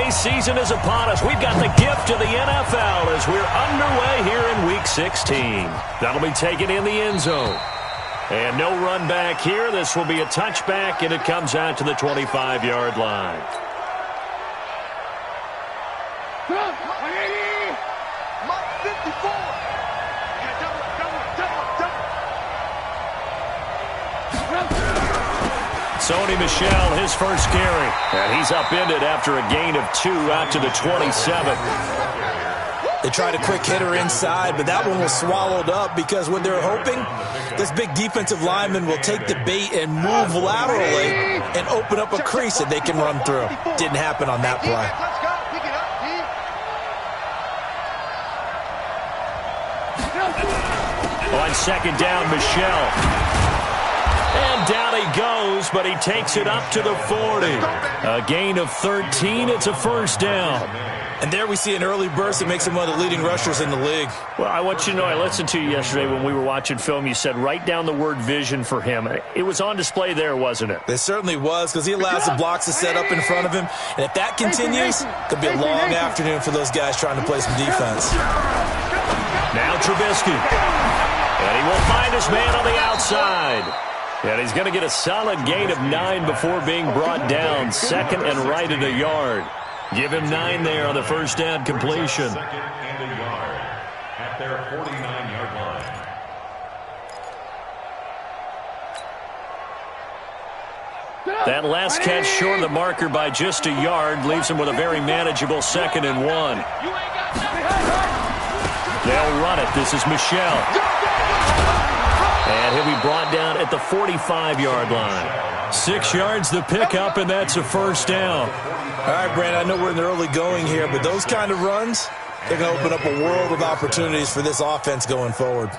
holiday season is upon us. We've got the gift of the NFL as we're underway here in Week 16. That'll be taken in the end zone. And no run back here. This will be a touchback, and it comes out to the 25-yard line. Sony Michel, his first carry. And he's upended after a gain of 2 out to the 27. They tried a quick hitter inside, but that one was swallowed up because what they're hoping, this big defensive lineman will take the bait and move laterally and open up a crease that they can run through. Didn't happen on that play. On second down, Michel. And down he goes, but he takes it up to the 40. A gain of 13. It's a first down. And there we see an early burst that makes him one of the leading rushers in the league. Well, I want you to know, I listened to you yesterday when we were watching film. You said write down the word vision for him. It was on display there, wasn't it? It certainly was, because he allows the blocks to set up in front of him. And if that continues, it could be a long afternoon for those guys trying to play some defense. Now Trubisky. And he will find his man on the outside. And he's going to get a solid gain of 9 before being brought down. Second and right at a yard. Give him 9 there on the first down completion. Second and a yard at their 49-yard line. That last catch short of the marker by just a yard leaves him with a very manageable 2nd and 1. They'll run it. This is Michel. And he'll be brought down at the 45-yard line. 6 yards the pickup, and that's a first down. All right, Brandon, I know we're in the early going here, but those kind of runs, they're going to open up a world of opportunities for this offense going forward.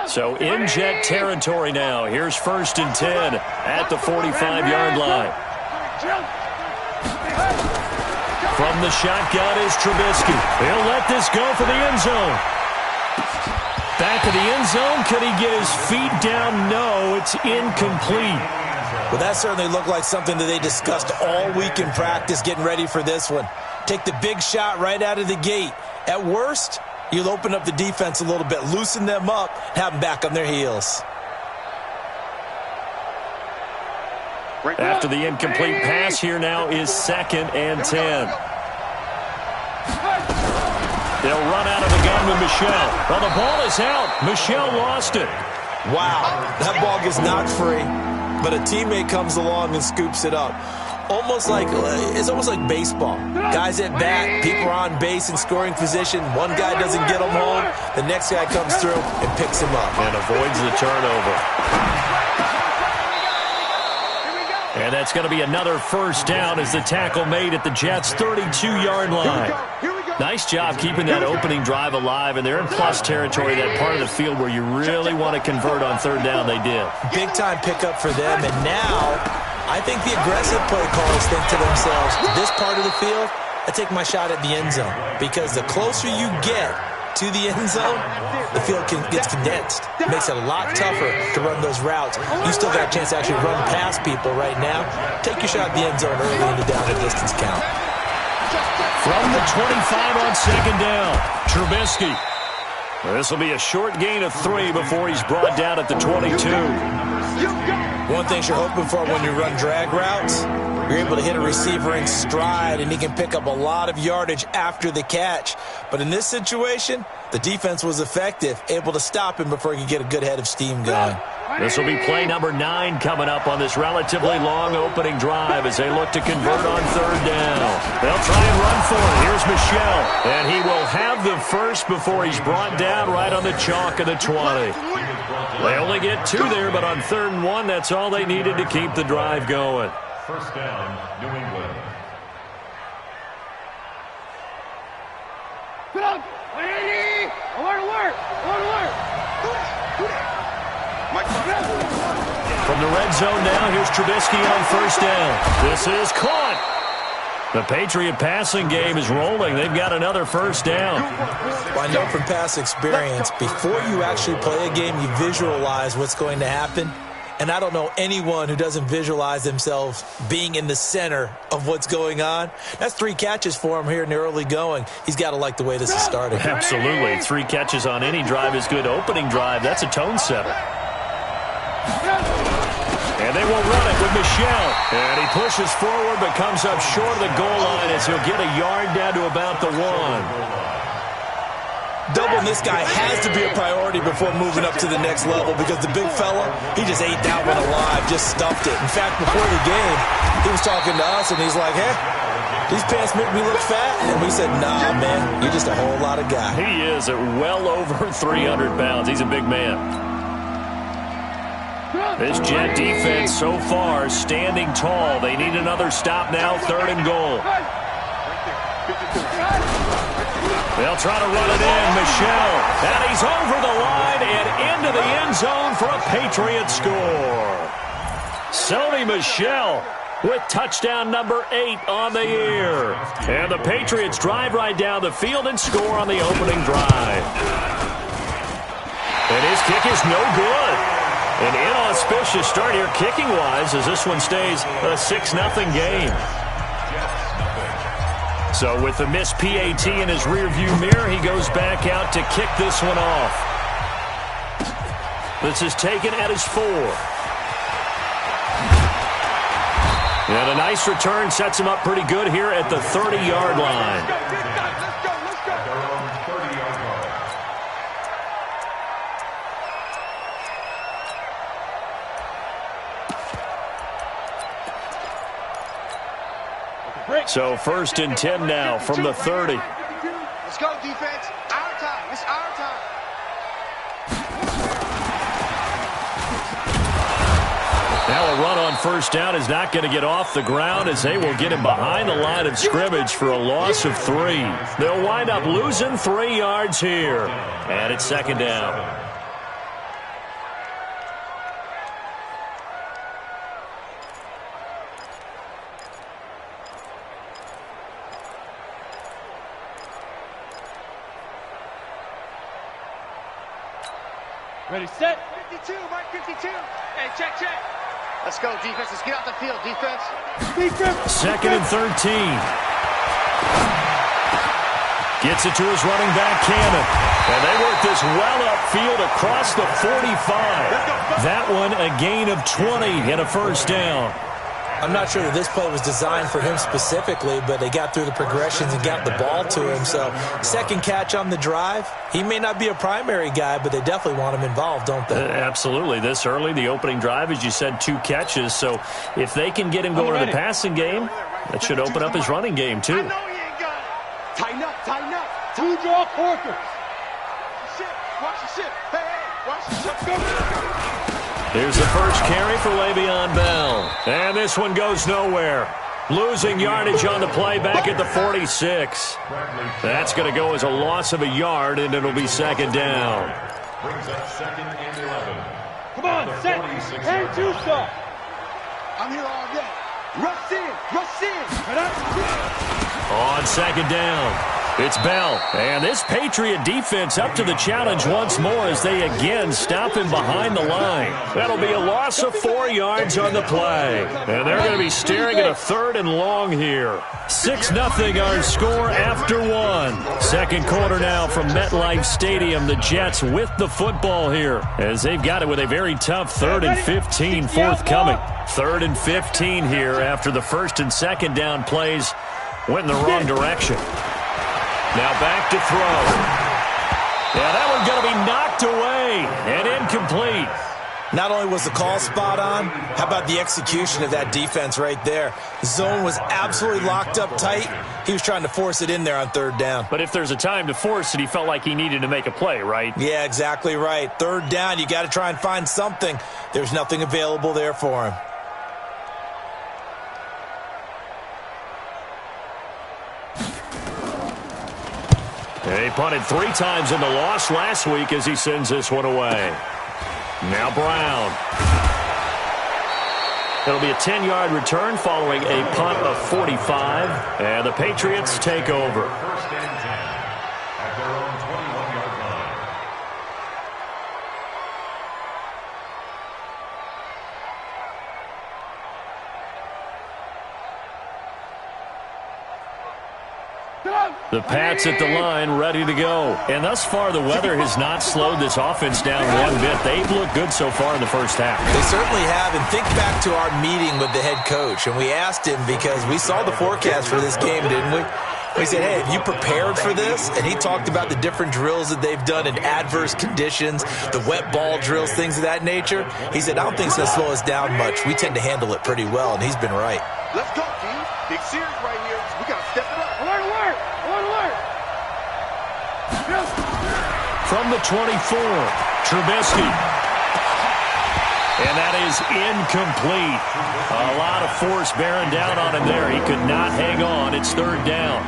So in jet territory now. Here's 1st and 10 at the 45-yard line. From the shotgun is Trubisky. He'll let this go for the end zone. Back of the end zone. Could he get his feet down? No, it's incomplete. Well, that certainly looked like something that they discussed all week in practice getting ready for this one. Take the big shot right out of the gate. At worst, you'll open up the defense a little bit, loosen them up, have them back on their heels. After the incomplete pass, here now is 2nd and 10. They'll run out of the gun with Michel. Well, the ball is out. Michel lost it. Wow, that ball gets knocked free, but a teammate comes along and scoops it up. It's almost like baseball. Guys at bat, people are on base in scoring position. One guy doesn't get them home. The next guy comes through and picks him up. And avoids the turnover. And that's going to be another first down as the tackle made at the Jets' 32-yard line. Nice job keeping that opening drive alive, and they're in plus territory, that part of the field where you really want to convert on 3rd down. They did. Big-time pickup for them, and now I think the aggressive play callers think to themselves, this part of the field, I take my shot at the end zone, because the closer you get to the end zone, the field gets condensed. It makes it a lot tougher to run those routes. You still got a chance to actually run past people right now. Take your shot at the end zone early in the down and distance count. From the 25 on 2nd down, Trubisky. This will be a short gain of 3 before he's brought down at the 22. One thing you're hoping for when you run drag routes, you're able to hit a receiver in stride, and he can pick up a lot of yardage after the catch. But in this situation, the defense was effective, able to stop him before he could get a good head of steam going. This will be play number 9 coming up on this relatively long opening drive as they look to convert on 3rd down. They'll try and run for it. Here's Michel, and he will have the first before he's brought down right on the chalk of the 20. They only get 2 there, but on 3rd and 1, that's all they needed to keep the drive going. First down, New England. From the red zone now, here's Trubisky on 1st down. This is caught. The Patriot passing game is rolling. They've got another first down. Well, I know from past experience, before you actually play a game, you visualize what's going to happen. And I don't know anyone who doesn't visualize themselves being in the center of what's going on. That's 3 catches for him here in the early going. He's got to like the way this is starting. Absolutely. 3 catches on any drive is good. Opening drive, that's a tone setter. And they will run it with Michel. And he pushes forward but comes up short of the goal line as he'll get a yard down to about the 1. Doubling this guy has to be a priority before moving up to the next level because the big fella, he just ate that one alive, just stuffed it. In fact, before the game, he was talking to us, and he's like, hey, these pants make me look fat. And we said, nah, man, you're just a whole lot of guy. He is at well over 300 pounds. He's a big man. This Jet defense so far standing tall. They need another stop now, 3rd and goal. They'll try to run it in. Michel. And he's over the line and into the end zone for a Patriot score. Sony Michel with touchdown number 8 on the year. And the Patriots drive right down the field and score on the opening drive. And his kick is no good. An inauspicious start here kicking-wise as this one stays a 6-0 game. So with the missed PAT in his rearview mirror, he goes back out to kick this one off. This is taken at his 4. And a nice return sets him up pretty good here at the 30-yard line. So 1st and 10 now from the 30. Let's go, defense. Our time. It's our time. Now a run on 1st down is not going to get off the ground as they will get him behind the line of scrimmage for a loss of 3. They'll wind up losing 3 yards here. And it's 2nd down. Ready, set. 52, Mike, 52. Hey, check. Let's go, defense. Let's get off the field, defense. 2nd and 13. Gets it to his running back, Cannon. And they work this well upfield across the 45. That one a gain of 20 and a 1st down. I'm not sure that this play was designed for him specifically, but they got through the progressions and got the ball to him. So 2nd catch on the drive. He may not be a primary guy, but they definitely want him involved, don't they? Absolutely. This early, the opening drive, as you said, 2 catches. So if they can get him going in the passing game, that should open up his running game too. I know he ain't got it. Tighten up. 2 draw quarters. Watch the shit. Hey, watch the shit. Here's the first carry for Le'Veon Bell. And this one goes nowhere. Losing yardage on the play back at the 46. That's going to go as a loss of a yard, and it'll be 2nd down. Brings up 2nd and 11. Come on, set. And 2 stop. I'm here all day. Rush in. On 2nd down, it's Bell. And this Patriot defense up to the challenge once more as they again stop him behind the line. That'll be a loss of 4 yards on the play. And they're going to be staring at a 3rd and long here. 6-0 our score after 1. 2nd quarter now from MetLife Stadium. The Jets with the football here as they've got it with a very tough 3rd and 15 forthcoming. 3rd and 15 here after the 1st and 2nd down plays went in the wrong direction. Now back to throw. Yeah, that one's going to be knocked away and incomplete. Not only was the call spot on, how about the execution of that defense right there? The zone was absolutely locked up tight. He was trying to force it in there on 3rd down. But if there's a time to force it, he felt like he needed to make a play, right? Yeah, exactly right. 3rd down, you got to try and find something. There's nothing available there for him. He punted 3 times in the loss last week as he sends this one away. Now Brown. It'll be a 10-yard return following a punt of 45, and the Patriots take over. First and 10 at their own 21-yard line. The Pats at the line, ready to go. And thus far, the weather has not slowed this offense down one bit. They've looked good so far in the first half. They certainly have. And think back to our meeting with the head coach. And we asked him, because we saw the forecast for this game, didn't we? We said, hey, have you prepared for this? And he talked about the different drills that they've done in adverse conditions, the wet ball drills, things of that nature. He said, I don't think it's going to slow us down much. We tend to handle it pretty well, and he's been right. Let's go, team. Big series right here. We got to step it up. Alert, alert. Alert. From the 24, Trubisky. And that is incomplete. A lot of force bearing down on him there. He could not hang on. It's third down.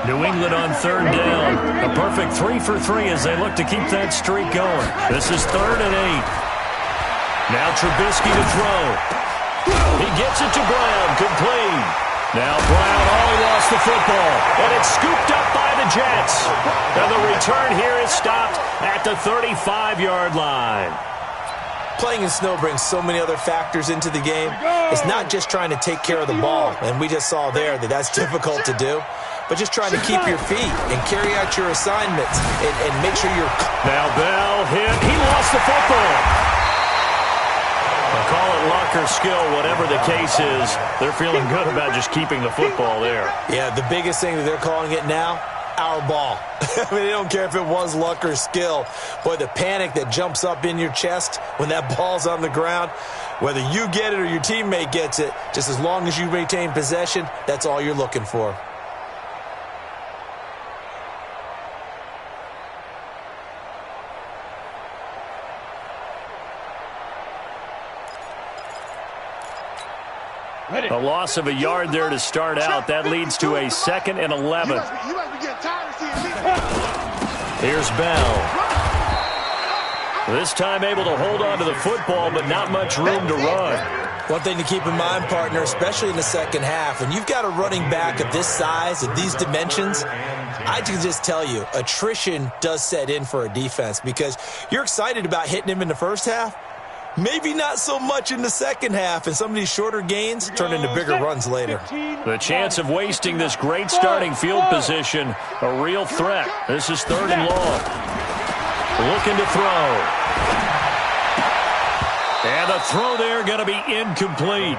New England on third down. A perfect 3 for 3 as they look to keep that streak going. This is 3rd and 8. Now Trubisky to throw. He gets it to Brown. Complete. Now Brown, he lost the football. And it's scooped up by the Jets. And the return here is stopped at the 35-yard line. Playing in snow brings so many other factors into the game. It's not just trying to take care of the ball, and we just saw there that that's difficult to do, but just trying to keep your feet and carry out your assignments and make sure you're... Now Bell hit. He lost the football. I'll call it luck or skill, whatever the case is. They're feeling good about just keeping the football there. Yeah, the biggest thing that they're calling it now, our ball. I mean, they don't care if it was luck or skill. Boy, the panic that jumps up in your chest when that ball's on the ground, whether you get it or your teammate gets it, just as long as you maintain possession, that's all you're looking for. A loss of a yard there to start out. That leads to a 2nd and 11. Here's Bell. This time able to hold on to the football, but not much room to run. One thing to keep in mind, partner, especially in the second half, when you've got a running back of this size, of these dimensions, I can just tell you, attrition does set in for a defense because you're excited about hitting him in the first half. Maybe not so much in the second half, and some of these shorter gains turn into bigger runs later. The chance of wasting this great starting field position, a real threat. This is 3rd and long. Looking to throw. And the throw there going to be incomplete.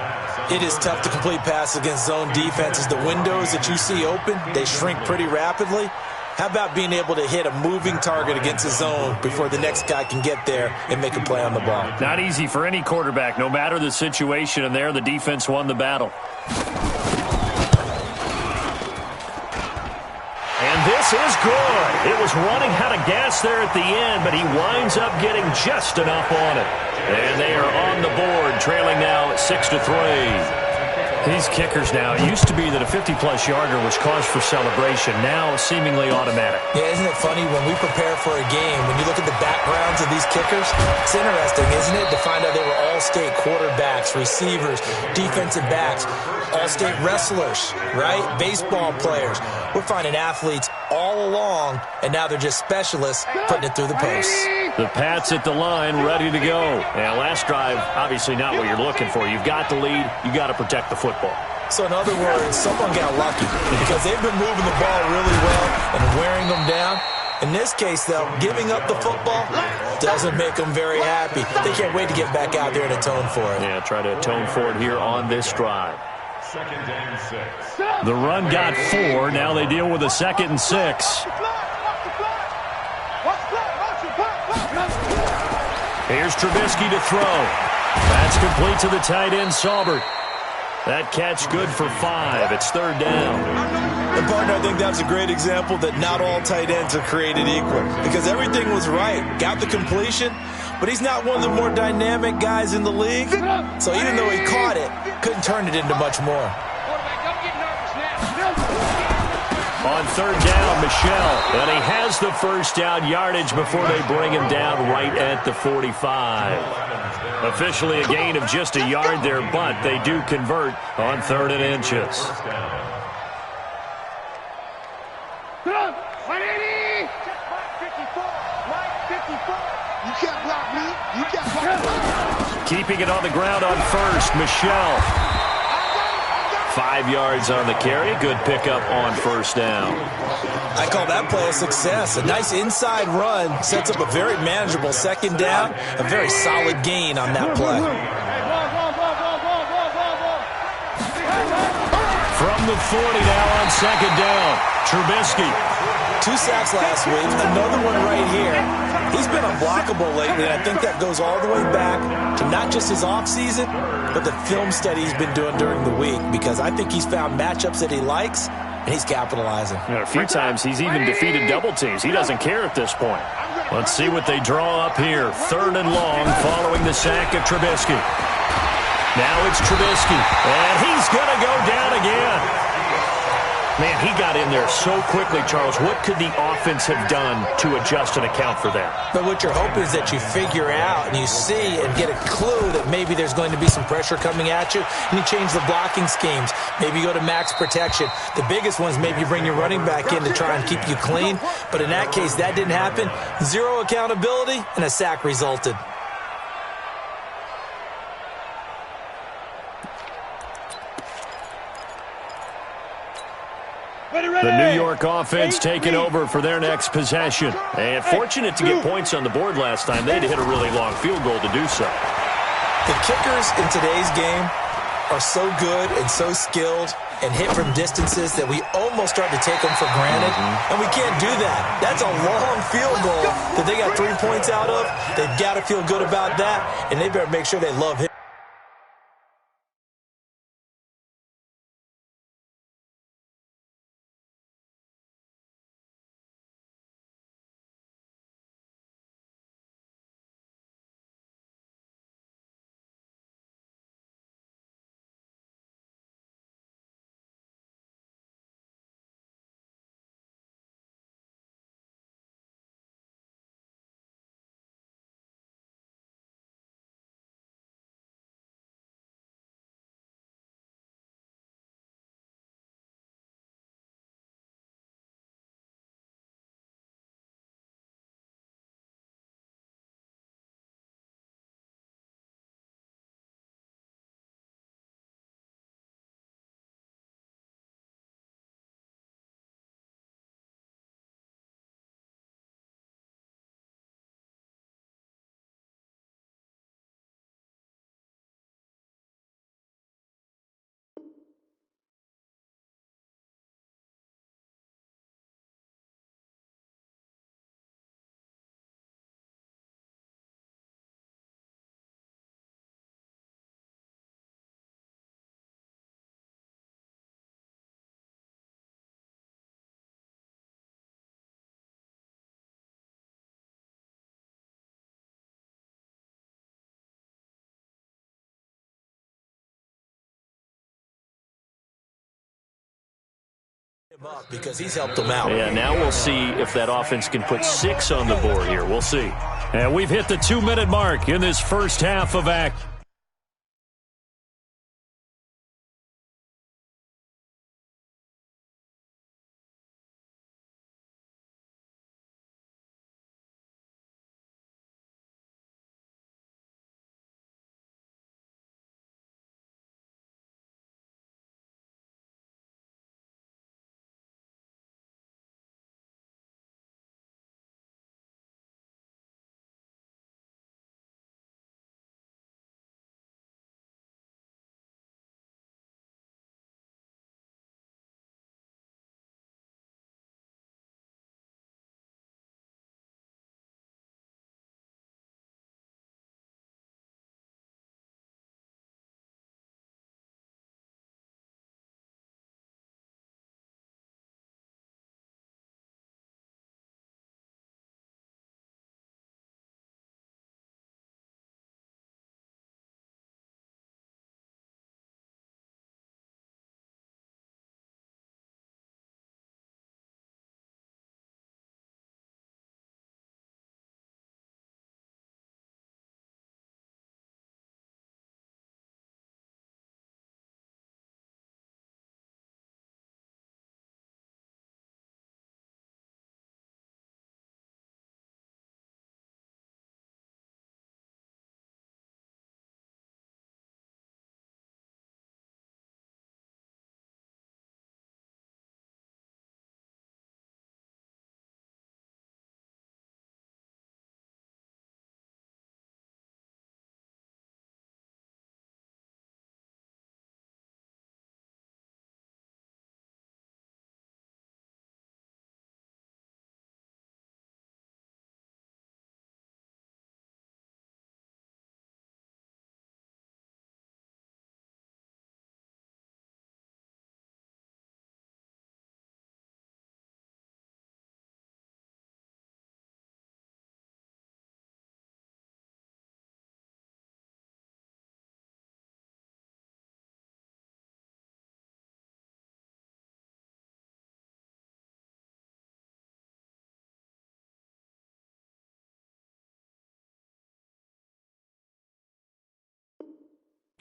It is tough to complete passes against zone defenses. The windows that you see open, they shrink pretty rapidly. How about being able to hit a moving target against a zone before the next guy can get there and make a play on the ball? Not easy for any quarterback, no matter the situation, and there the defense won the battle. And this is good. It was running out of gas there at the end, but he winds up getting just enough on it. And they are on the board, trailing now at 6-3. These kickers now, it used to be that a 50-plus yarder was cause for celebration. Now, seemingly automatic. Yeah, isn't it funny when we prepare for a game, when you look at the backgrounds of these kickers, it's interesting, isn't it, to find out they were all-state quarterbacks, receivers, defensive backs, all-state wrestlers, right? Baseball players. We're finding athletes all along, and now they're just specialists putting it through the posts. The Pats at the line, ready to go. And last drive, obviously not what you're looking for. You've got the lead. You got to protect the football. So in other words, someone got lucky because they've been moving the ball really well and wearing them down. In this case, though, giving up the football doesn't make them very happy. They can't wait to get back out there and atone for it. Yeah, try to atone for it here on this drive. 2nd and 6. The run got 4. Now they deal with a 2nd and 6. Here's Trubisky to throw. That's complete to the tight end, Saubert. That catch good for 5. It's 3rd down. And, partner, I think that's a great example that not all tight ends are created equal because everything was right. Got the completion, but he's not one of the more dynamic guys in the league. So even though he caught it, couldn't turn it into much more. On third down, Michel. And he has the first down yardage before they bring him down right at the 45. Officially a gain of just a yard there, but they do convert on 3rd and inches. Come on, 180! 54, 54. You can't block me. You can't block me. Keeping it on the ground on first, Michel. 5 yards on the carry. Good pickup on first down. I call that play a success. A nice inside run sets up a very manageable second down. A very solid gain on that play. From the 40 now on second down, Trubisky. 2 sacks last week, another one right here. He's been unblockable lately, and I think that goes all the way back to not just his offseason, but the film study he's been doing during the week, because I think he's found matchups that he likes, and he's capitalizing. A few times he's even defeated double teams. He doesn't care at this point. Let's see what they draw up here. 3rd and long following the sack of Trubisky. Now it's Trubisky, and he's going to go down again. Man, he got in there so quickly, Charles. What could the offense have done to adjust and account for that? But what you're hoping is that you figure out and you see and get a clue that maybe there's going to be some pressure coming at you, and you change the blocking schemes. Maybe you go to max protection. The biggest ones, maybe you bring your running back in to try and keep you clean. But in that case, that didn't happen. 0 accountability, and a sack resulted. The New York offense taking over for their next possession. And fortunate to get points on the board last time. They'd hit a really long field goal to do so. The kickers in today's game are so good and so skilled and hit from distances that we almost start to take them for granted. And we can't do that. That's a long field goal that they got 3 points out of. They've got to feel good about that, and they better make sure they love him. Up because he's helped them out. Yeah, now we'll see if that offense can put 6 on the board here. We'll see. And we've hit the 2-minute mark in this first half of action.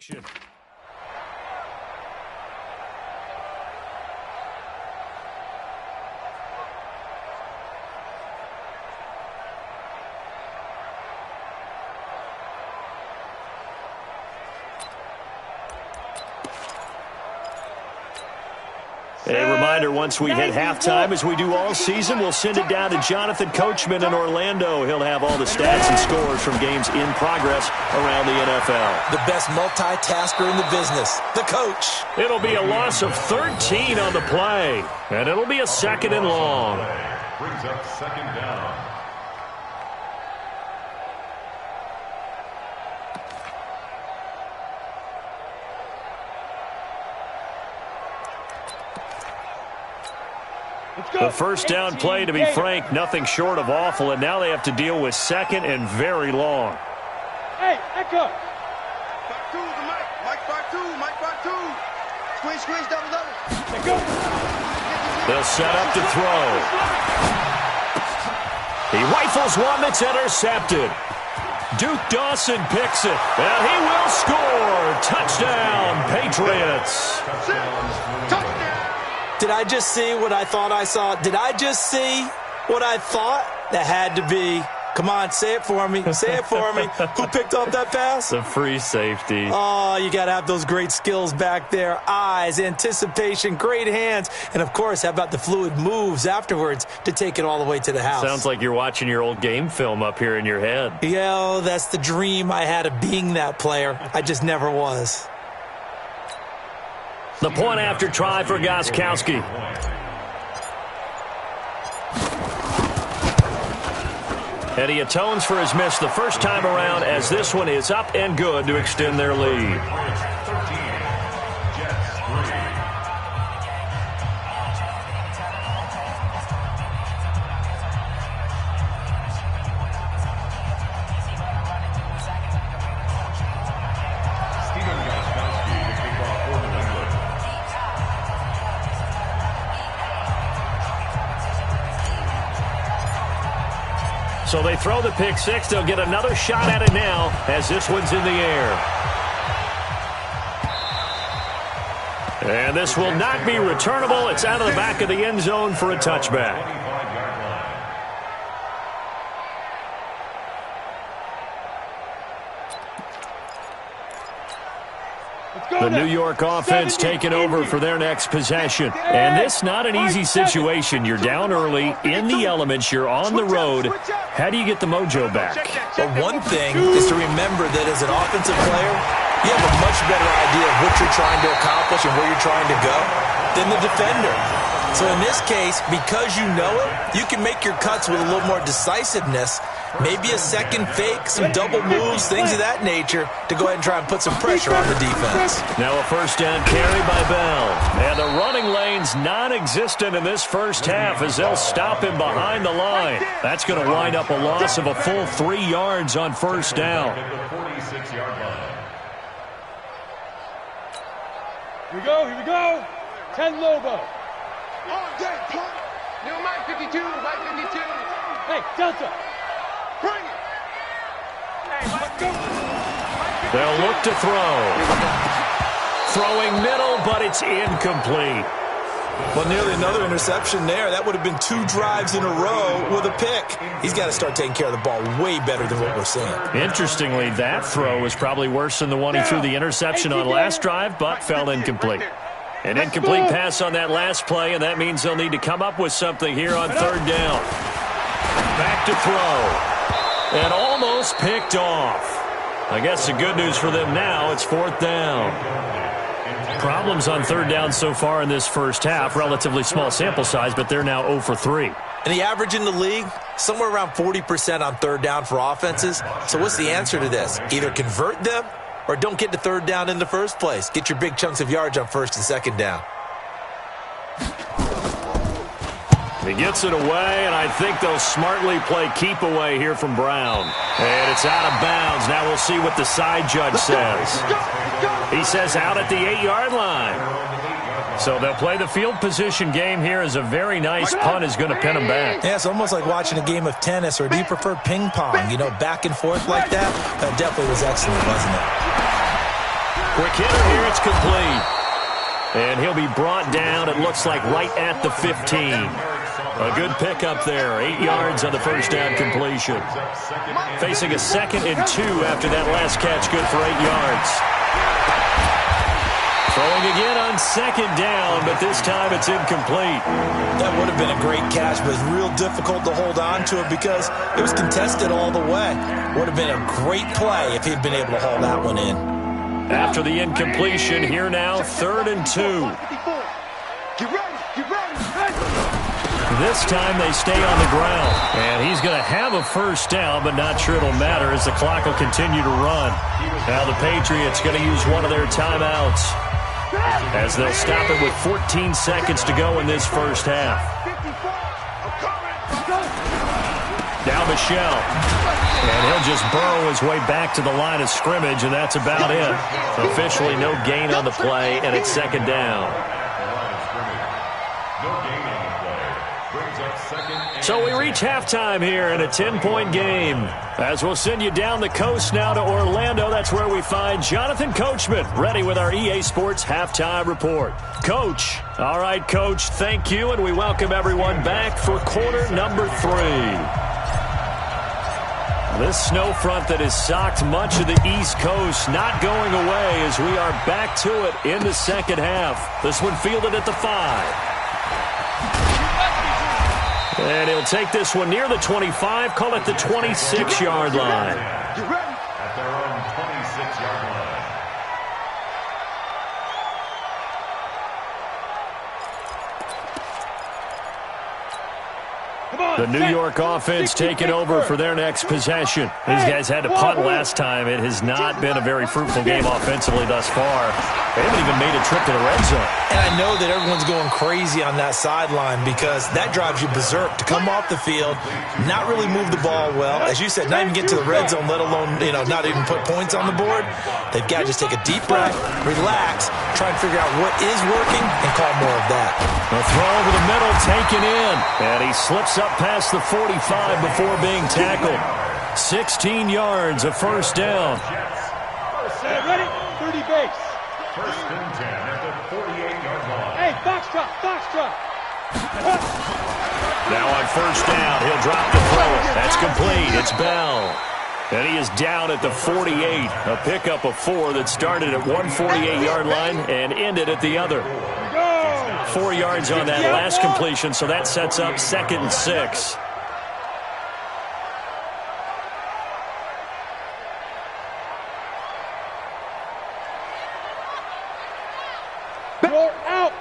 A reminder, once we hit halftime, as we do all season, we'll send it down to Jonathan Coachman in Orlando. He'll have all the stats and scores from games in progress around the NFL. The best multitasker in the business, the coach. It'll be a loss of 13 on the play, and it'll be a 2nd and long. Brings up 2nd down. The first down play, to be frank, nothing short of awful, and now they have to deal with 2nd and very long. Hey, Echo. 5-2 to Mike. Mike 5-2. Mike 5-2. Squeeze, double. Echo. They'll set up to throw. He rifles one that's intercepted. Duke Dawson picks it, and he will score. Touchdown, Patriots. Touchdown. Did I just see what I thought I saw? Did I just see what I thought? That had to be. Come on, say it for me. Say it for me. Who picked up that pass? The free safety. Oh, you got to have those great skills back there. Eyes, anticipation, great hands. And, of course, how about the fluid moves afterwards to take it all the way to the house? Sounds like you're watching your old game film up here in your head. Yeah, that's the dream I had of being that player. I just never was. The point after try for Gostkowski. And he atones for his miss the first time around, as this one is up and good to extend their lead. So they throw the pick six. They'll get another shot at it now as this one's in the air. And this will not be returnable. It's out of the back of the end zone for a touchback. The New York offense taking over for their next possession. And this not an easy situation. You're down early, in the elements, you're on the road. How do you get the mojo back? Well, one thing is to remember that as an offensive player, you have a much better idea of what you're trying to accomplish and where you're trying to go than the defender. So in this case, because you know it, you can make your cuts with a little more decisiveness. Maybe a second fake, some double moves, things of that nature to go ahead and try and put some pressure on the defense. Now a first down carry by Bell. And the running lane's non-existent in this first half as they'll stop him behind the line. That's going to wind up a loss of a full 3 yards on first down. Here we go. 10 Lobo. All day, punk. New Mike 52, Mike 52. Hey, Delta. Bring it. They'll look to throw. Throwing middle, but it's incomplete. Well, nearly another interception there. That would have been 2 drives in a row with a pick. He's got to start taking care of the ball way better than what we're seeing. Interestingly, that throw was probably worse than the one he threw the interception on last drive, but fell incomplete. An incomplete pass on that last play, and that means they'll need to come up with something here on third down. Back to throw. And almost picked off. I guess the good news for them now, it's fourth down. Problems on third down so far in this first half. Relatively small sample size, but they're now 0 for 3. And the average in the league, somewhere around 40% on third down for offenses. So what's the answer to this? Either convert them or don't get to third down in the first place. Get your big chunks of yards on first and second down. He gets it away, and I think they'll smartly play keep away here from Brown. And it's out of bounds. Now we'll see what the side judge says. He says out at the 8-yard line. So they'll play the field position game here as a very nice punt is going to pin them back. Yeah, it's almost like watching a game of tennis, or do you prefer ping pong? You know, back and forth like that? That definitely was excellent, wasn't it? Quick hitter here, it's complete. And he'll be brought down, it looks like, right at the 15. A good pickup there, 8 yards on the first down completion. Facing a 2nd and 2 after that last catch, good for 8 yards. Throwing again on 2nd down, but this time it's incomplete. That would have been a great catch, but it's real difficult to hold on to it because it was contested all the way. Would have been a great play if he'd been able to haul that one in. After the incompletion, here now, 3rd and 2. Get ready. This time they stay on the ground. And he's going to have a first down, but not sure it'll matter as the clock will continue to run. Now the Patriots going to use one of their timeouts as they'll stop it with 14 seconds to go in this first half. Now Michelle. And he'll just burrow his way back to the line of scrimmage, and that's about it. Officially no gain on the play, and it's 2nd down. So we reach halftime here in a 10-point game. As we'll send you down the coast now to Orlando, that's where we find Jonathan Coachman, ready with our EA Sports Halftime Report. Coach. All right, Coach, thank you, and we welcome everyone back for quarter number 3. This snow front that has socked much of the East Coast not going away as we are back to it in the second half. This one fielded at the 5. And he'll take this one near the 25, call it the 26-yard line. At their own 26-yard line. The New York offense taking over for their next possession. These guys had to punt last time. It has not been a very fruitful game offensively thus far. They haven't even made a trip to the red zone. And I know that everyone's going crazy on that sideline because that drives you berserk to come off the field, not really move the ball well. As you said, not even get to the red zone, let alone, not even put points on the board. They've got to just take a deep breath, relax, try and figure out what is working, and call more of that. A throw over the middle, taken in. And he slips up past the 45 before being tackled. 16 yards, a first down. Set ready, 30 base. First and 10 at the 48-yard line. Hey, foxtrot. Now on first down, he'll drop the throw. That's complete. It's Bell. And he is down at the 48. A pickup of 4 that started at one 48-yard line and ended at the other. 4 yards on that last completion, so that sets up 2nd and 6. You're out.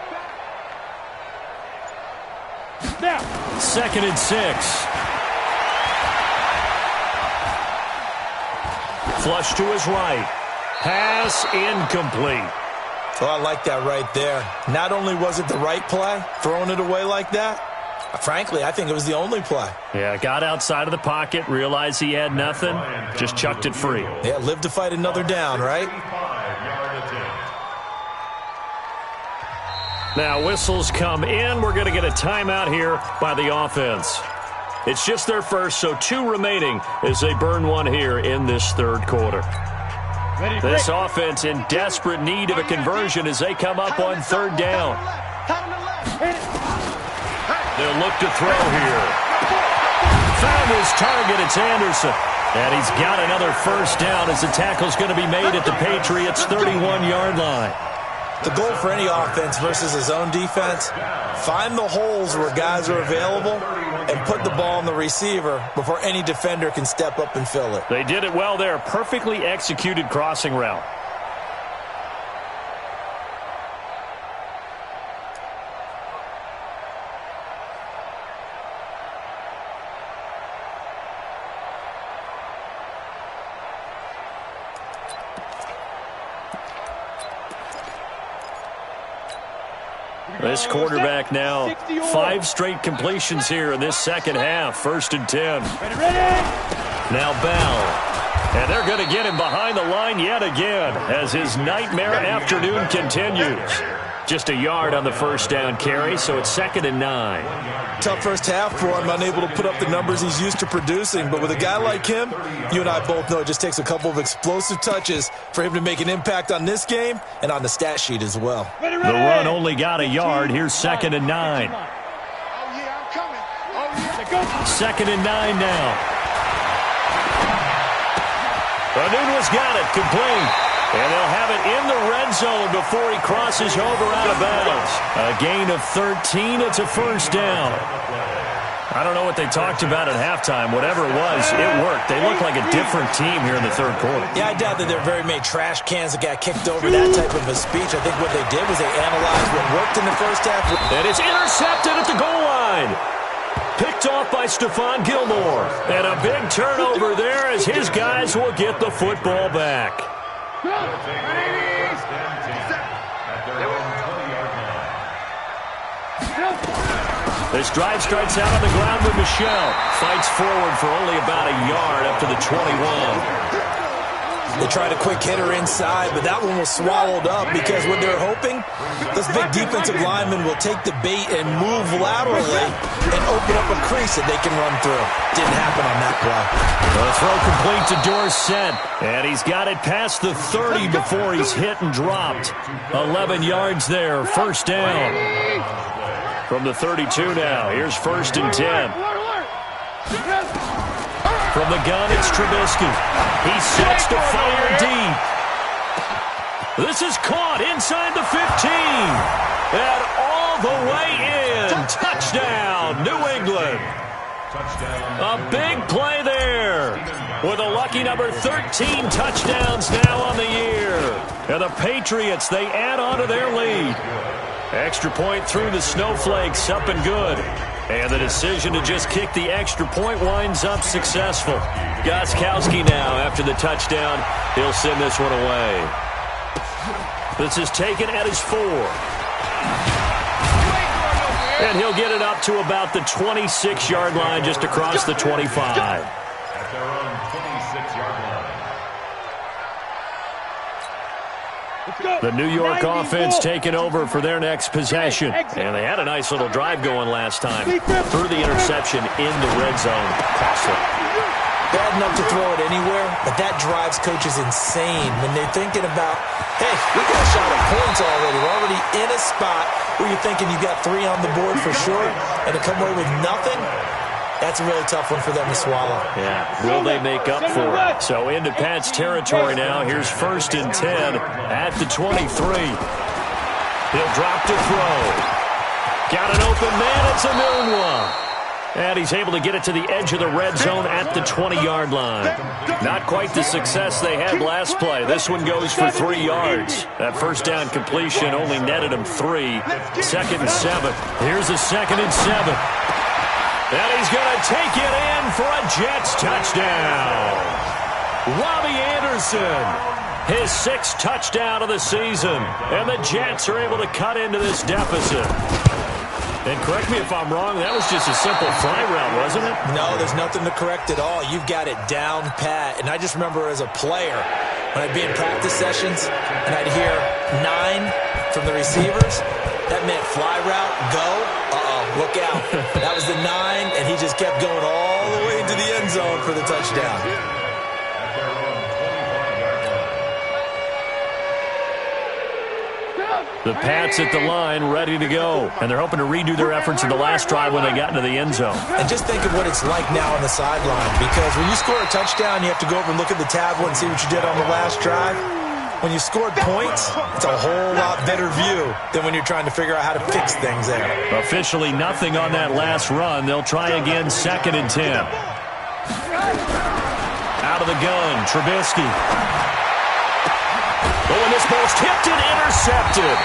Now. 2nd and 6. Flush to his right. Pass incomplete. Well, I like that right there. Not only was it the right play, throwing it away like that, frankly, I think it was the only play. Yeah, got outside of the pocket, realized he had nothing, just chucked it free. Yeah, live to fight another down, right? Now whistles come in. We're going to get a timeout here by the offense. It's just their first, so 2 remaining as they burn one here in this third quarter. This offense in desperate need of a conversion as they come up on 3rd down. They'll look to throw here. Found his target, it's Anderson. And he's got another first down as the tackle's going to be made at the Patriots' 31-yard line. The goal for any offense versus his own defense, find the holes where guys are available and put the ball on the receiver before any defender can step up and fill it. They did it well there. Perfectly executed crossing route. This quarterback now, 5 straight completions here in this second half. 1st and 10. Now Bell. And they're going to get him behind the line yet again as his nightmare afternoon continues. Just a yard on the first down carry, so it's 2nd and 9. Tough first half for him, unable to put up the numbers he's used to producing. But with a guy like him, you and I both know it just takes a couple of explosive touches for him to make an impact on this game and on the stat sheet as well. The run only got a yard. Here's 2nd and 9. 2nd and 9 now. Anunwa's got it, complete. And they'll have it in the red zone before he crosses over out of bounds. A gain of 13. It's a first down. I don't know what they talked about at halftime. Whatever it was, it worked. They look like a different team here in the third quarter. Yeah, I doubt that there are very many trash cans that got kicked over, that type of a speech. I think what they did was they analyzed what worked in the first half. And it's intercepted at the goal line. Picked off by Stephon Gilmore. And a big turnover there as his guys will get the football back. This drive starts out on the ground with Michel. Fights forward for only about a yard up to the 21. They tried a quick hitter inside, but that one was swallowed up because what they're hoping, this big defensive lineman will take the bait and move laterally and open up a crease that they can run through. Didn't happen on that play. The throw complete to Dorsett, and he's got it past the 30 before he's hit and dropped. 11 yards there, first down. From the 32 now, here's 1st and 10. From the gun, it's Trubisky. He sets to fire deep. This is caught inside the 15. And all the way in. Touchdown, New England. A big play there. With a lucky number 13 touchdowns now on the year. And the Patriots, they add on to their lead. Extra point through the snowflakes, up and good. And the decision to just kick the extra point winds up successful. Gostkowski now, after the touchdown, he'll send this one away. This is taken at his 4. And he'll get it up to about the 26-yard line, just across the 25. At their own 26-yard line. The New York offense taking over for their next possession. And they had a nice little drive going last time. Through the interception in the red zone. Costly. Bad enough to throw it anywhere, but that drives coaches insane when they're thinking about, hey, we got a shot at points already. We're already in a spot where you're thinking you got 3 on the board for sure, and to come away with nothing, that's a really tough one for them to swallow. Yeah, will they make up for it? So into Pat's territory now. Here's 1st and 10 at the 23. He'll drop to throw. Got an open man. It's Anunwa. And he's able to get it to the edge of the red zone at the 20-yard line. Not quite the success they had last play. This one goes for 3 yards. That first down completion only netted him 3. 2nd and 7. Here's a 2nd and 7. And he's going to take it in for a Jets touchdown. Robbie Anderson, his 6th touchdown of the season. And the Jets are able to cut into this deficit. And correct me if I'm wrong, that was just a simple fly route, wasn't it? No, there's nothing to correct at all. You've got it down pat. And I just remember as a player, when I'd be in practice sessions and I'd hear 9 from the receivers, that meant fly route, go. Look out. That was the 9, and he just kept going all the way into the end zone for the touchdown. The Pats at the line, ready to go. And they're hoping to redo their efforts in the last drive when they got into the end zone. And just think of what it's like now on the sideline, because when you score a touchdown, you have to go over and look at the tablet and see what you did on the last drive. When you scored points, it's a whole lot better view than when you're trying to figure out how to fix things there. Officially nothing on that last run. They'll try again, 2nd and 10. Out of the gun, Trubisky. Oh, and this ball's tipped and intercepted.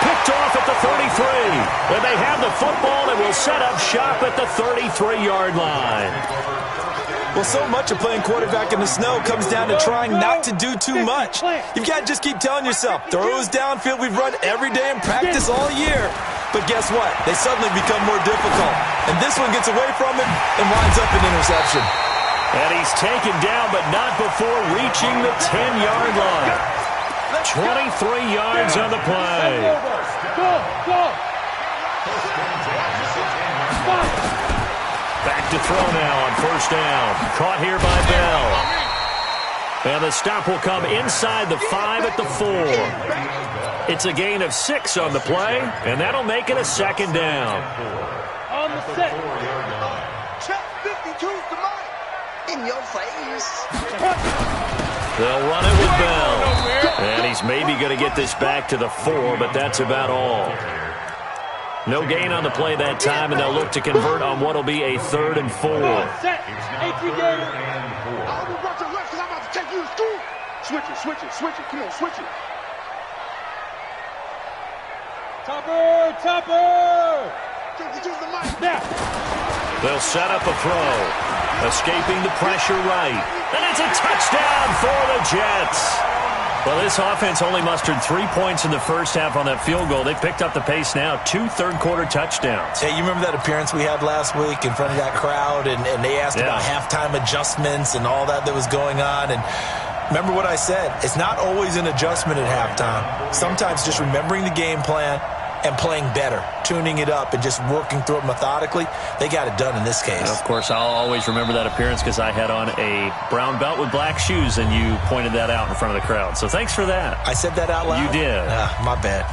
Picked off at the 33. And they have the football and will set up shop at the 33-yard line. Well, so much of playing quarterback in the snow comes down to trying not to do too much. You've got to just keep telling yourself, throws downfield we've run every day in practice all year. But guess what? They suddenly become more difficult. And this one gets away from him and winds up an interception. And he's taken down, but not before reaching the 10-yard line. 23 yards on the play. Go. Back to throw now on first down. Caught here by Bell. And the stop will come inside the 5 at the 4. It's a gain of 6 on the play, and that'll make it a second down. On the set. Check 52's the money. In your face. They'll run it with Bell. And he's maybe going to get this back to the 4, but that's about all. No gain on the play that time, and they'll look to convert on what will be a 3rd and 4. Set. A3 game. I'll be watching left because I'm about to take you to school. Switch it. Come on, switch it. Topper. 52's the money. Now. They'll set up a throw. Escaping the pressure right. And it's a touchdown for the Jets. Well, this offense only mustered 3 points in the first half on that field goal. They picked up the pace now. 2 third-quarter touchdowns. Hey, you remember that appearance we had last week in front of that crowd, and they asked about halftime adjustments and all that was going on, and remember what I said. It's not always an adjustment at halftime. Sometimes just remembering the game plan and playing better, tuning it up and just working through it methodically. They got it done in this case. And of course, I'll always remember that appearance because I had on a brown belt with black shoes, and you pointed that out in front of the crowd. So thanks for that. I said that out loud? You did. My bad.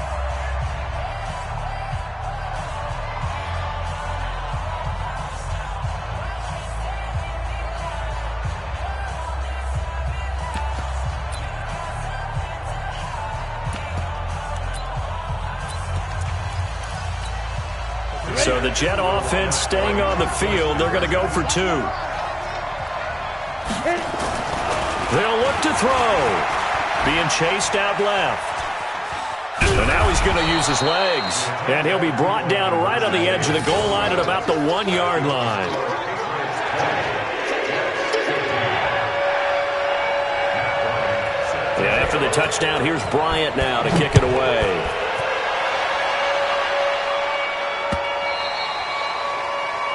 So the Jet offense staying on the field. They're going to go for 2. They'll look to throw. Being chased out left. And now he's going to use his legs. And he'll be brought down right on the edge of the goal line at about the 1-yard line. Yeah, after the touchdown, here's Bryant now to kick it away.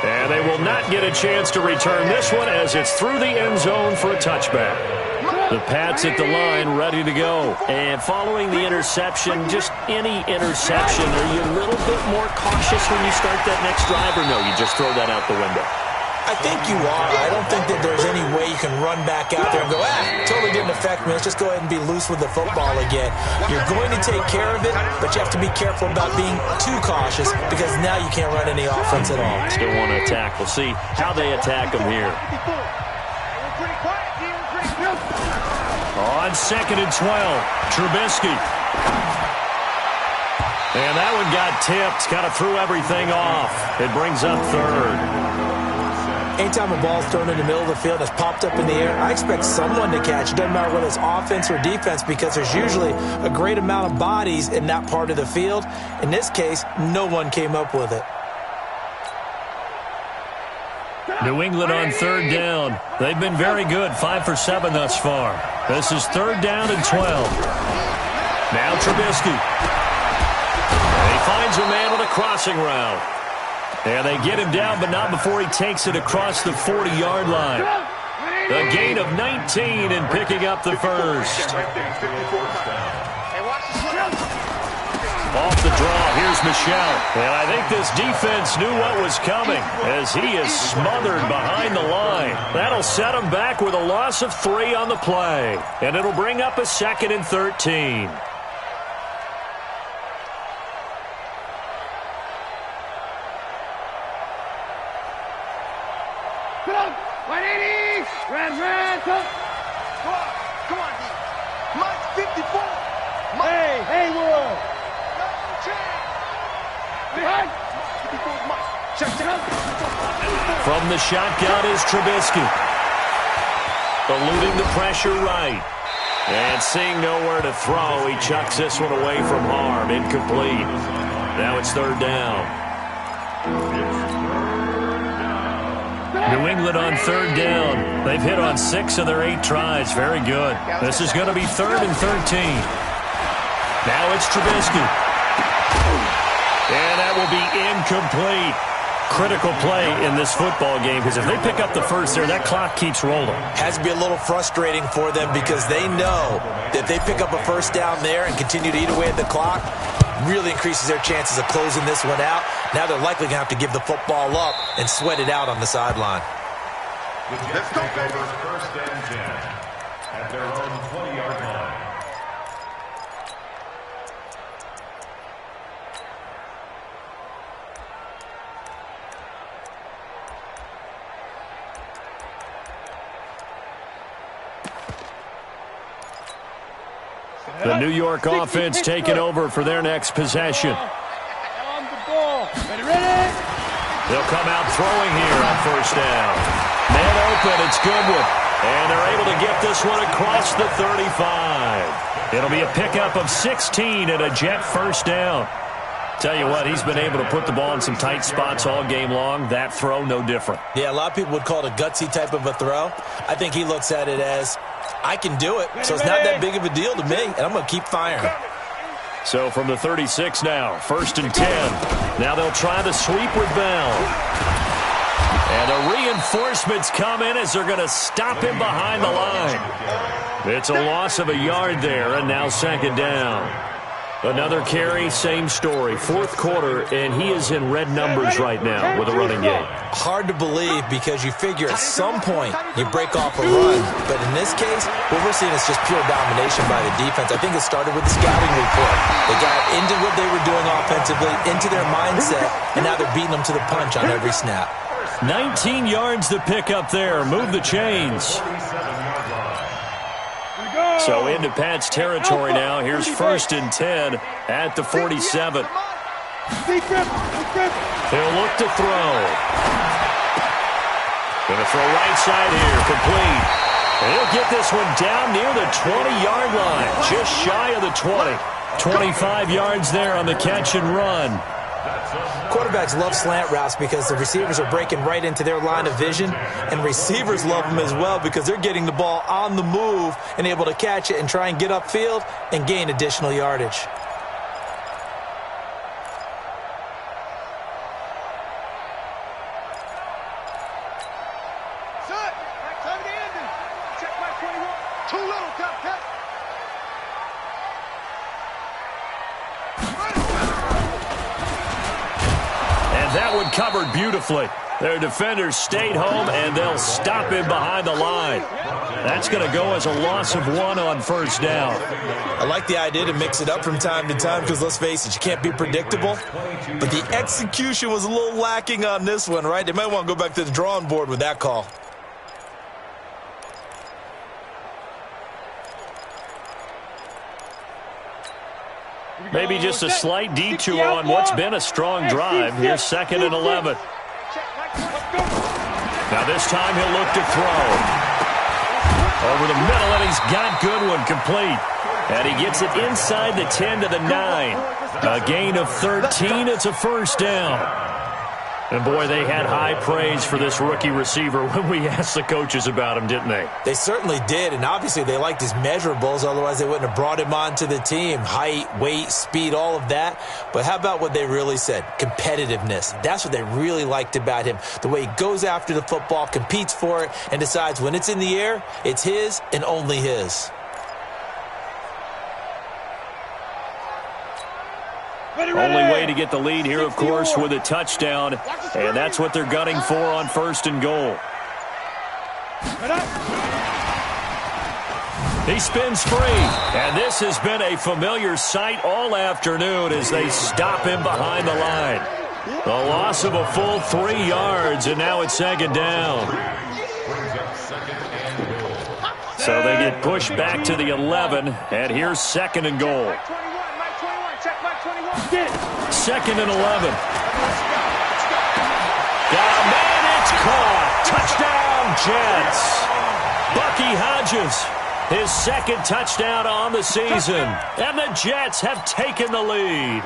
And they will not get a chance to return this one as it's through the end zone for a touchback. The Pats at the line ready to go. And following the interception, just any interception, are you a little bit more cautious when you start that next drive, or no, you just throw that out the window? I think you are. I don't think that there's any way you can run back out there and go, totally didn't affect me. Let's just go ahead and be loose with the football again. You're going to take care of it, but you have to be careful about being too cautious because now you can't run any offense at all. Still want to attack. We'll see how they attack them here. On 2nd and 12, Trubisky. And that one got tipped, kind of threw everything off. It brings up 3rd. Anytime a ball's thrown in the middle of the field and it's popped up in the air, I expect someone to catch. It doesn't matter whether it's offense or defense because there's usually a great amount of bodies in that part of the field. In this case, no one came up with it. New England on 3rd down. They've been very good, 5 for 7 thus far. This is 3rd down and 12. Now Trubisky. And he finds a man on a crossing route. And they get him down, but not before he takes it across the 40-yard line. A gain of 19 and picking up the first. Off the draw, here's Michel. And I think this defense knew what was coming as he is smothered behind the line. That'll set him back with a loss of 3 on the play. And it'll bring up a 2nd and 13. Come on, D. Mike 54. Hey, Haywood. Behind. 54's Mike. Check it out. From the shotgun is Trubisky. Eluding the pressure right. And seeing nowhere to throw, he chucks this one away from harm. Incomplete. Now it's 3rd down. New England on 3rd down. They've hit on 6 of their 8 tries. Very good. This is going to be 3rd and 13. Now it's Trubisky. And that will be incomplete. critical play in this football game because if they pick up the first there, that clock keeps rolling. Has to be a little frustrating for them because they know that if they pick up a first down there and continue to eat away at the clock, really increases their chances of closing this one out. Now they're likely going to have to give the football up and sweat it out on the sideline. Let's go, baby. First and 10 at their own 20-yard line. The New York offense taking over for their next possession. On the ball. Ready? They'll come out throwing here on first down. Man open, it's Goodwin. And they're able to get this one across the 35. It'll be a pickup of 16 and a Jet first down. Tell you what, he's been able to put the ball in some tight spots all game long. That throw, no different. Yeah, a lot of people would call it a gutsy type of a throw. I think he looks at it as, I can do it, so it's not that big of a deal to me, and I'm going to keep firing. So from the 36 now, first and 10. Now they'll try the sweep with Bell. And the reinforcements come in as they're going to stop him behind the line. It's a loss of a yard there, and now second down. Another carry, same story. Fourth quarter, and he is in red numbers right now with a running game. Hard to believe because you figure at some point you break off a run. But in this case, what we're seeing is just pure domination by the defense. I think it started with the scouting report. They got into what they were doing offensively, into their mindset, and now they're beating them to the punch on every snap. 19 yards to pick up there. Move the chains. So into Pat's territory now. Here's first and 10 at the 47. He'll look to throw. Gonna throw right side here, complete. And he'll get this one down near the 20-yard line, just shy of the 20. 25 yards there on the catch and run. Quarterbacks love slant routes because the receivers are breaking right into their line of vision, and receivers love them as well because they're getting the ball on the move and able to catch it and try and get upfield and gain additional yardage. That one covered beautifully. Their defenders stayed home, and they'll stop him behind the line. That's going to go as a loss of 1 on first down. I like the idea to mix it up from time to time because, let's face it, you can't be predictable. But the execution was a little lacking on this one, right? They might want to go back to the drawing board with that call. Maybe just a slight detour on what's been a strong drive. Here's second and 11. Now this time he'll look to throw. Over the middle, and he's got Goodwin complete. And he gets it inside the 10 to the 9. A gain of 13. It's a first down. And, boy, they had high praise for this rookie receiver when we asked the coaches about him, didn't they? They certainly did, and obviously they liked his measurables. Otherwise, they wouldn't have brought him onto the team. Height, weight, speed, all of that. But how about what they really said? Competitiveness. That's what they really liked about him. The way he goes after the football, competes for it, and decides when it's in the air, it's his and only his. Only way to get the lead here, of course, with a touchdown. And that's what they're gunning for on first and goal. He spins free. And this has been a familiar sight all afternoon as they stop him behind the line. A loss of a full 3 yards, and now it's second down. So they get pushed back to the 11, and here's second and goal. Second and 11. Got a man, it's caught. Touchdown, Jets. Bucky Hodges, his second touchdown on the season. And the Jets have taken the lead.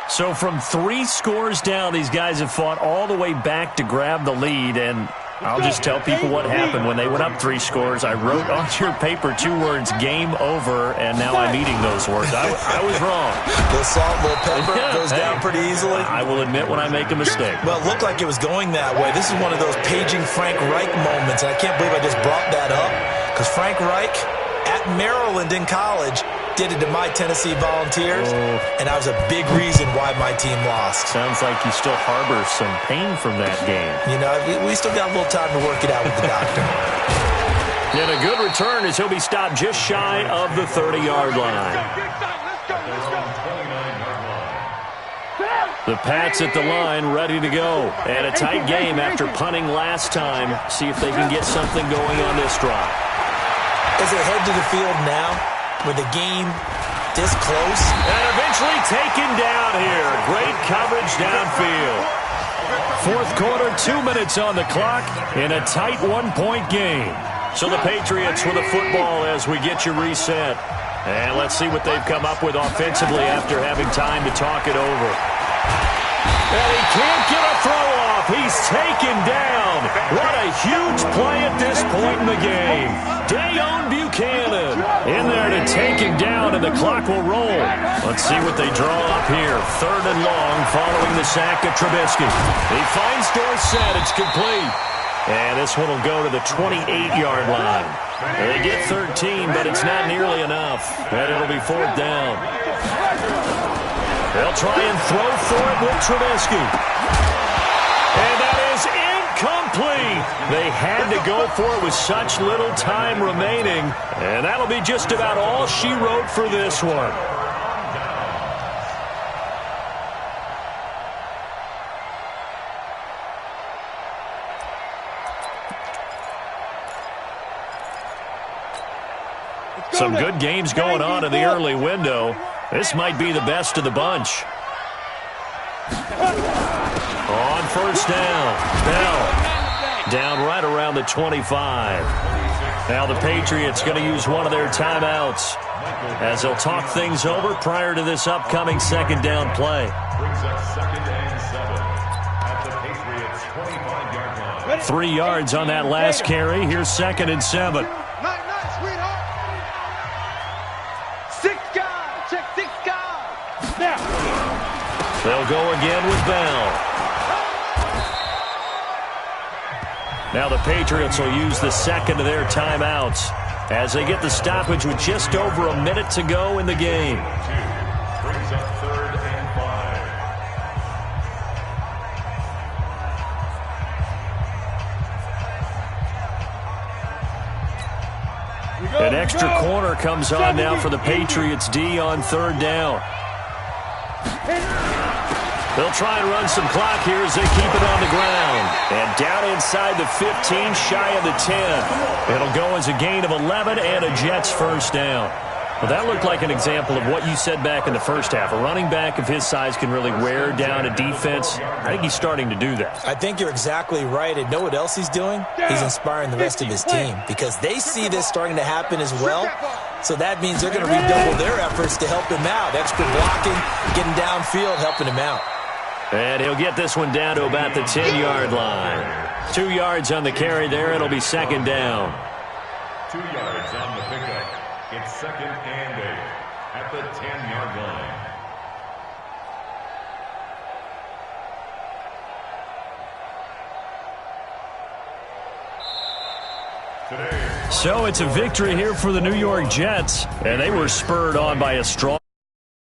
So from 3 scores down, these guys have fought all the way back to grab the lead. And I'll just tell people what happened when they went up 3 scores. I wrote on your paper 2 words, game over, and now I'm eating those words. I was wrong. A little salt, a little pepper, goes down pretty easily. I will admit when I make a mistake. Well, it looked like it was going that way. This is one of those paging Frank Reich moments, and I can't believe I just brought that up, because Frank Reich at Maryland in college did it to my Tennessee Volunteers, and that was a big reason why my team lost. Sounds like you still harbor some pain from that game. You know, we still got a little time to work it out with the doctor. And a good return as he'll be stopped just shy of the 30-yard line. The Pats at the line, ready to go. And a tight game after punting last time. See if they can get something going on this drive. As they head to the field now, with the game this close. And eventually taken down here. Great coverage downfield. Fourth quarter, 2 minutes on the clock in a tight 1-point game. So the Patriots with the football as we get you reset. And let's see what they've come up with offensively after having time to talk it over. And he can't get a throw off. He's taken down. What a huge play at this point in the game. Dayon Buchanan in there to take him down, and the clock will roll. Let's see what they draw up here. 3rd and long following the sack of Trubisky. He finds Dorsett. It's complete. And this one will go to the 28-yard line. They get 13, but it's not nearly enough. And it'll be 4th down. They'll try and throw for it with Trubisky. And that is incomplete. They had to go for it with such little time remaining. And that'll be just about all she wrote for this one. Some good games going on in the early window. This might be the best of the bunch. On 1st down, Bell down right around the 25. Now the Patriots going to use one of their timeouts as they'll talk things over prior to this upcoming 2nd down play. Brings up 2nd and 7 at the Patriots' 25-yard line. 3 yards on that last carry. Here's 2nd and 7. They'll go again with Bell. Now the Patriots will use the 2nd of their timeouts as they get the stoppage with just over a minute to go in the game. Brings up 3rd and 5. An extra corner comes on now for the Patriots D on 3rd down. They'll try and run some clock here as they keep it on the ground. And down inside the 15, shy of the 10. It'll go as a gain of 11 and a Jets 1st down. Well, that looked like an example of what you said back in the first half. A running back of his size can really wear down a defense. I think he's starting to do that. I think you're exactly right. And know what else he's doing? He's inspiring the rest of his team because they see this starting to happen as well. So that means they're going to redouble their efforts to help him out. Extra blocking, getting downfield, helping him out. And he'll get this one down to about the 10-yard line. 2 yards on the carry there. It'll be 2nd down. 2 yards on the pickup. It's 2nd and 8 at the 10-yard line. So it's a victory here for the New York Jets, and they were spurred on by a strong